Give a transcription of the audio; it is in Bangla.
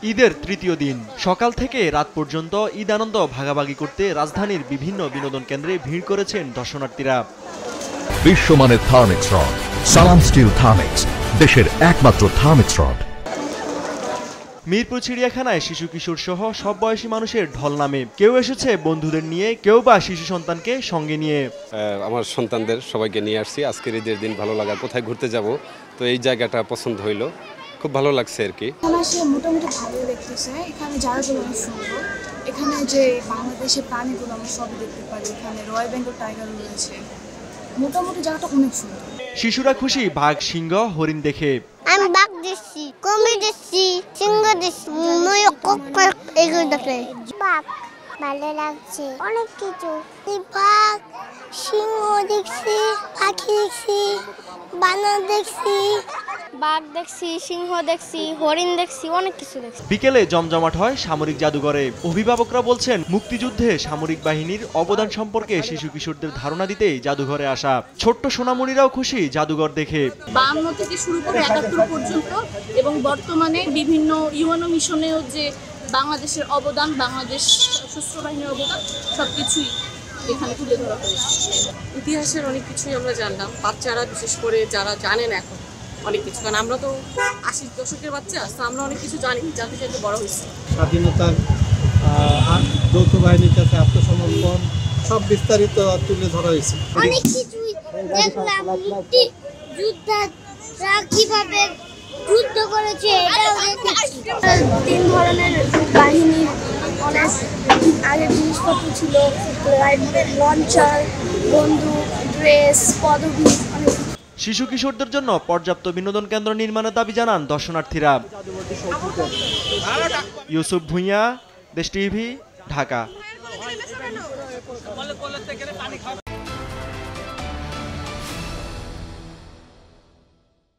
ঈদের তৃতীয় দিন সকাল থেকে রাত পর্যন্ত ঈদ আনন্দ ভাগাভাগি করতে রাজধানীর বিভিন্ন বিনোদন কেন্দ্রে ভিড় করেছেন দর্শনার্থীরা। বিশ্বমানের থার্মিক্স রড, সালাম স্টিল থার্মিক্স, দেশের একমাত্র থার্মিক্স রড। মিরপুর চিড়িয়াখানায় শিশু কিশোর সহ সব বয়সী মানুষের ঢল নামে। কেউ এসেছে বন্ধুদের নিয়ে, কেউ বা শিশু সন্তানকে সঙ্গে নিয়ে। আমার সন্তানদের সবাইকে নিয়ে আসছি। আজকের ঈদের দিন ভালো লাগা, কোথায় ঘুরতে যাব, তো এই জায়গাটা পছন্দ হইলো, খুব ভালো লাগছে আর কি। মোটামুটি ভালো দেখতেছে। এখানে জায়গাগুলো অনেক সুন্দর। এখানে যে বাংলাদেশের প্রাণীগুলো আমরা সবই দেখতে পারি। এখানে রয়্যাল বেঙ্গল টাইগার রয়েছে। মোটামুটি জায়গাটা অনেক সুন্দর। শিশুরা খুশি বাঘ, সিংহ, হরিণ দেখে। আমি বাঘ দেখছি, কুমির দেখছি, সিংহ দেখছি, ময়ূর, এগুলো দেখে বাঘ ভালো লাগছে। অনেক কিছু বাঘ, সিংহ দেখছি, পাখি দেখছি, বানর দেখছি, বাঘ দেখছি, সিংহ দেখছি, হরিণ দেখছি, অনেক কিছু দেখছি। বিকেলে জমজমাট হয় সামরিক জাদুঘরে। অভিভাবকরা বলছেন মুক্তিযুদ্ধে সামরিক বাহিনীর অবদান সম্পর্কে শিশু কিশোরদের ধারণা দিতেই জাদুঘরে আসা। ছোট্ট সোনামণিরাও খুশি জাদুঘর দেখে। 52 থেকে শুরু করে 71 পর্যন্ত এবং বর্তমানে বিভিন্ন ইউএনও মিশনেও যে বাংলাদেশের অবদান, বাংলাদেশ সশস্ত্র বাহিনীর অবদান সবকিছুই এখানে তুলে ধরা হয়েছে। ইতিহাসের অনেক কিছুই আমরা জানলাম, বাচ্চারা বিশেষ করে যারা জানেন এখন অনেক কিছু, কারণ আমরা তো 80 দশকের বাচ্চা, তো আমরা অনেক কিছু জানি, জানতে চাইতে বড় হয়েছি। স্বাধীনতার যৌথ বাহিনীর কাছে আত্মসমর্পণ সব বিস্তারিত তুলে ধরা হয়েছে। অনেক কিছুই দেখলাম, যোদ্ধারা কিভাবে যুদ্ধ করেছে এটাও দেখেছি। 3 ধরনের বাহিনীর অনেক আগের জিনিসপত্র ছিল, লঞ্চার, বন্দুক, ড্রেস, পদবী। শিশু কিশোরদের জন্য পর্যাপ্ত বিনোদন কেন্দ্র নির্মাণের দাবি জানান দর্শনার্থীরা। ইউসুফ ভুঁইয়া, দেশ টিভি, ঢাকা।